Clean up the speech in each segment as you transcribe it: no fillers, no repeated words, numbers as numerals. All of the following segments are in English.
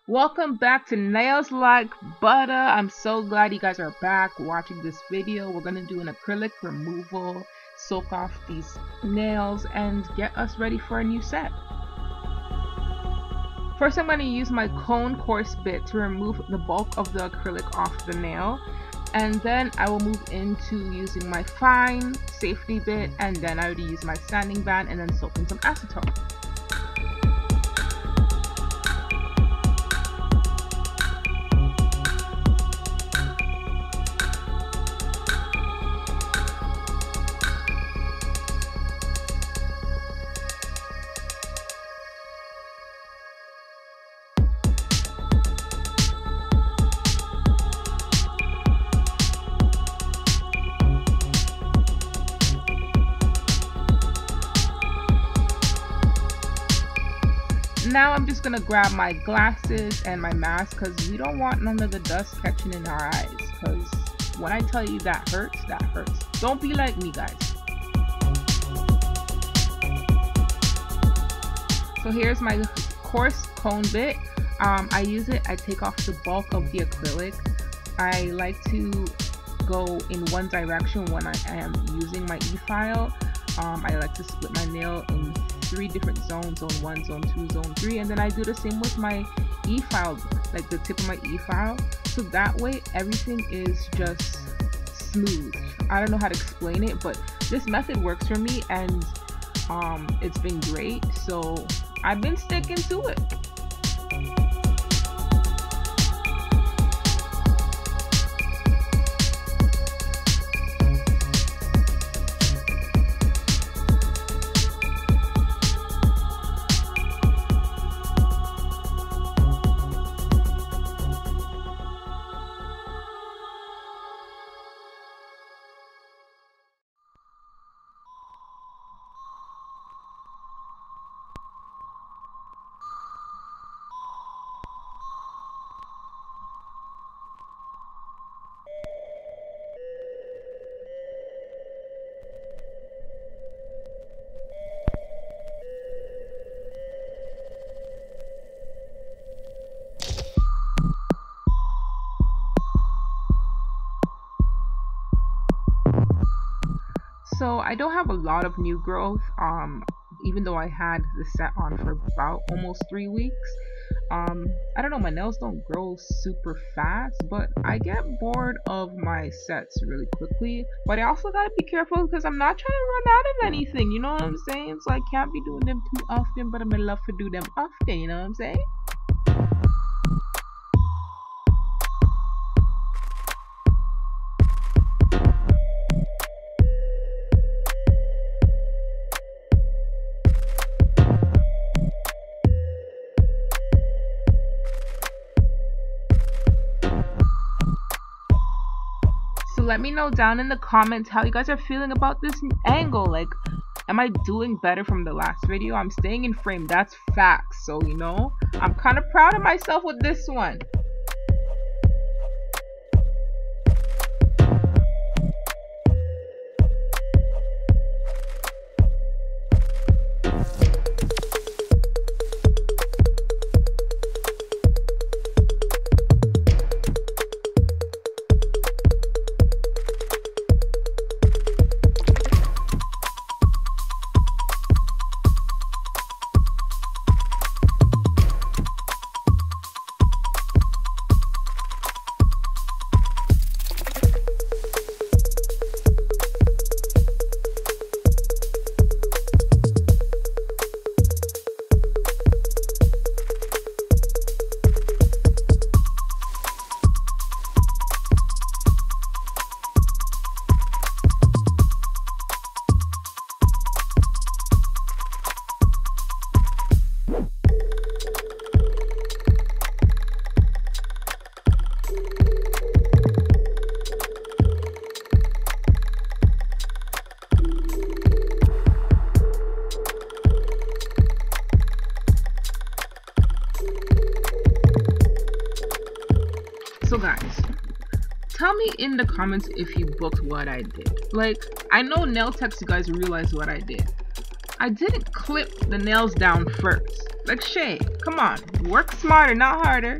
Welcome back to Nails Like Butter. I'm so glad you guys are back watching this video. We're going to do an acrylic removal, soak off these nails, and get us ready for a new set. First, I'm going to use my cone coarse bit to remove the bulk of the acrylic off the nail. And then I will move into using my fine safety bit, and then I will use my sanding band and then soak in some acetone. Now I'm just gonna grab my glasses and my mask because we don't want none of the dust catching in our eyes, because when I tell you that hurts, that hurts. Don't be like me, guys. So here's my coarse cone bit. I use it, I take off the bulk of the acrylic. I like to go in one direction when I am using my e-file. I like to split my nail in 3 different zones: zone 1, zone 2, zone 3, and then I do the same with my e-file, like the tip of my e-file, so that way everything is just smooth. I don't know how to explain it, but this method works for me, and it's been great, so I've been sticking to it. So I don't have a lot of new growth, even though I had the set on for about almost 3 weeks. I don't know, my nails don't grow super fast, but I get bored of my sets really quickly. But I also gotta be careful because I'm not trying to run out of anything, you know what I'm saying? So I can't be doing them too often, but I'm in love to do them often, you know what I'm saying? Let me know down in the comments how you guys are feeling about this angle. Like, am I doing better from the last video? I'm staying in frame, that's facts. So, you know, I'm kind of proud of myself with this one. So guys, tell me in the comments if you booked what I did. Like, I know nail techs, you guys realize what I did. I didn't clip the nails down first. Like, Shay, come on. Work smarter, not harder.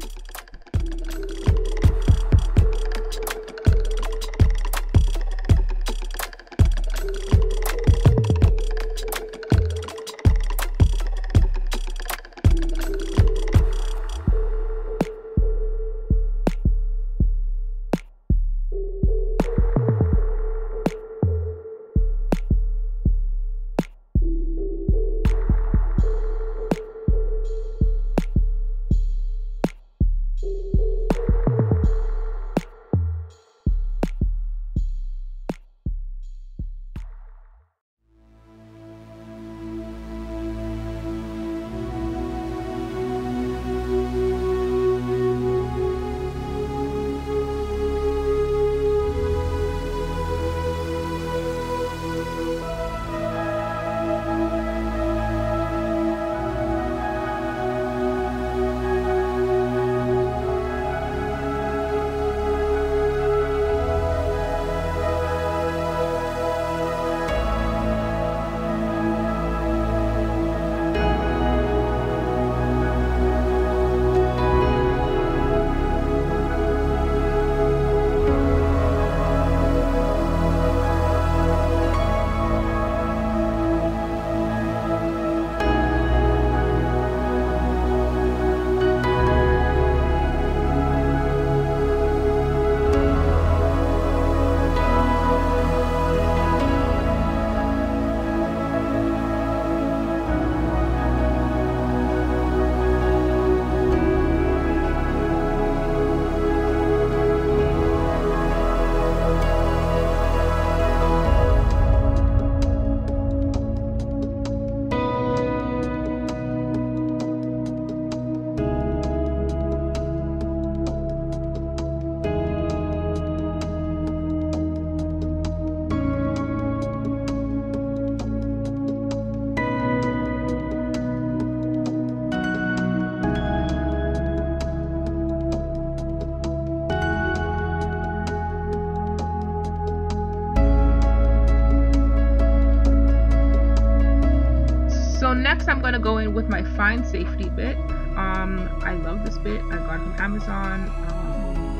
Next, I'm gonna go in with my fine safety bit. I love this bit. I got it from Amazon,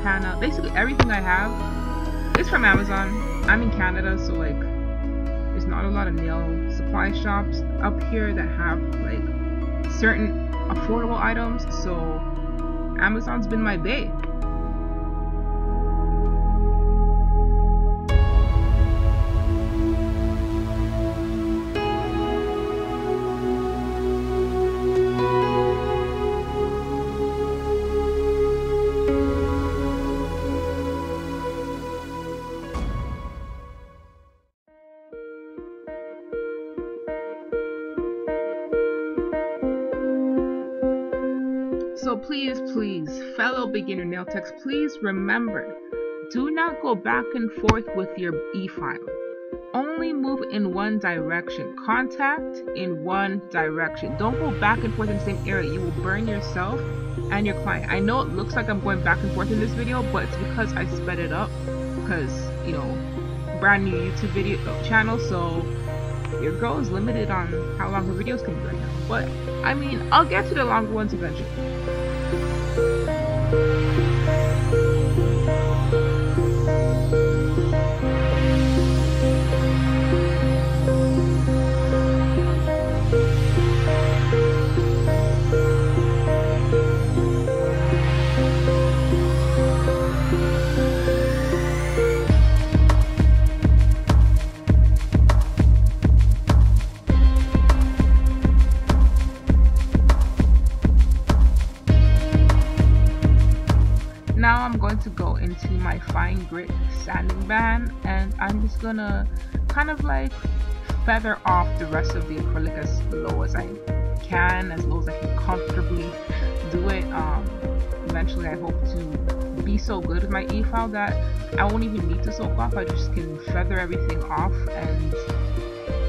Hannah. Basically everything I have is from Amazon. I'm in Canada, so like there's not a lot of nail supply shops up here that have like certain affordable items. So Amazon's been my bae. So please, fellow beginner nail techs, please remember, do not go back and forth with your e-file. Only move in one direction. Contact in one direction. Don't go back and forth in the same area. You will burn yourself and your client. I know it looks like I'm going back and forth in this video, but it's because I sped it up because, you know, brand new YouTube video channel, so your girl is limited on how long her videos can be right now. But I mean, I'll get to the longer ones eventually. Now I'm going to go into my fine grit sanding band, and I'm just gonna kind of like feather off the rest of the acrylic as low as I can, as low as I can comfortably do it. Eventually I hope to be so good with my e-file that I won't even need to soak off. I just can feather everything off and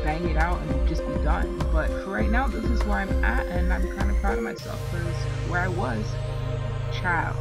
bang it out and just be done. But for right now, this is where I'm at, and I'm kind of proud of myself because where I was, child.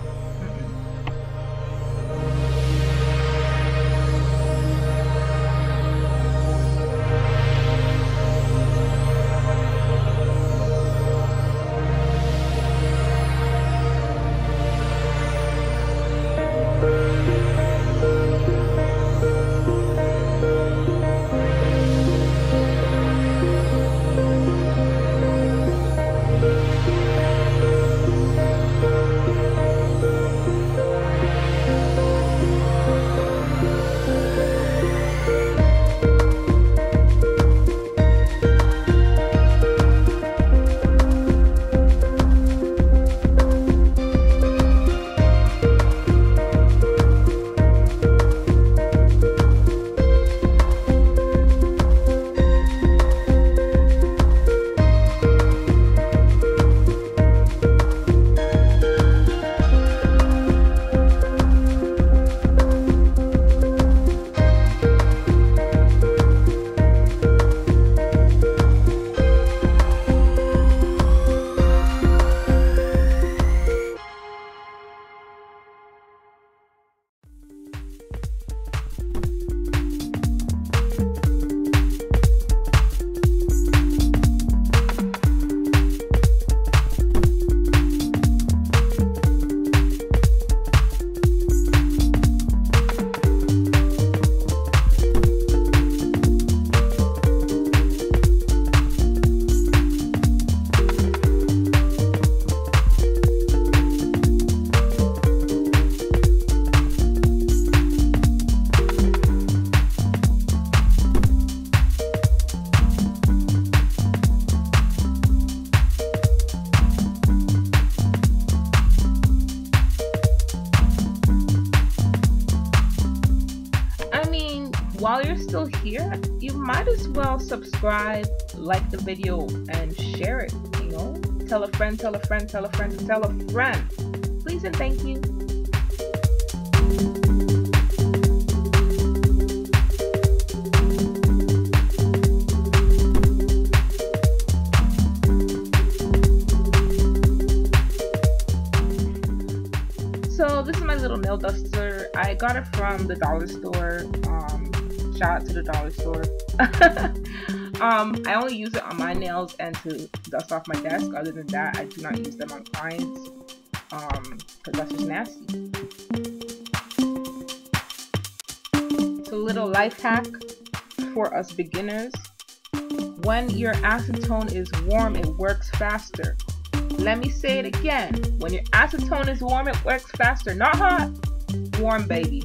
still here, you might as well subscribe, like the video, and share it, you know? Tell a friend, tell a friend, tell a friend, tell a friend. Please and thank you. So this is my little nail duster. I got it from the dollar store. Shout out to the dollar store. I only use it on my nails and to dust off my desk. Other than that, I do not use them on clients because that's just nasty. So, little life hack for us beginners: when your acetone is warm, it works faster. Let me say it again: when your acetone is warm, it works faster. Not hot, warm, baby.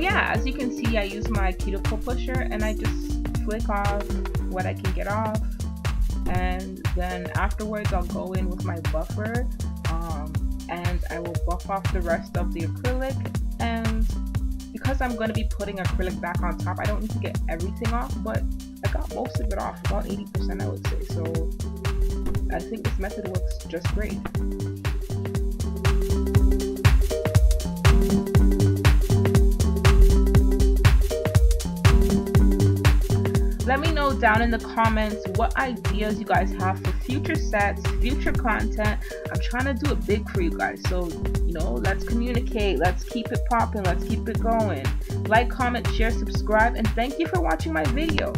As you can see, I use my cuticle pusher and I just flick off what I can get off, and then afterwards I'll go in with my buffer and I will buff off the rest of the acrylic. And because I'm going to be putting acrylic back on top, I don't need to get everything off, but I got most of it off, about 80% I would say. So I think this method works just great. Let me know down in the comments what ideas you guys have for future sets, future content. I'm trying to do it big for you guys. So, you know, let's communicate. Let's keep it popping. Let's keep it going. Like, comment, share, subscribe, and thank you for watching my video.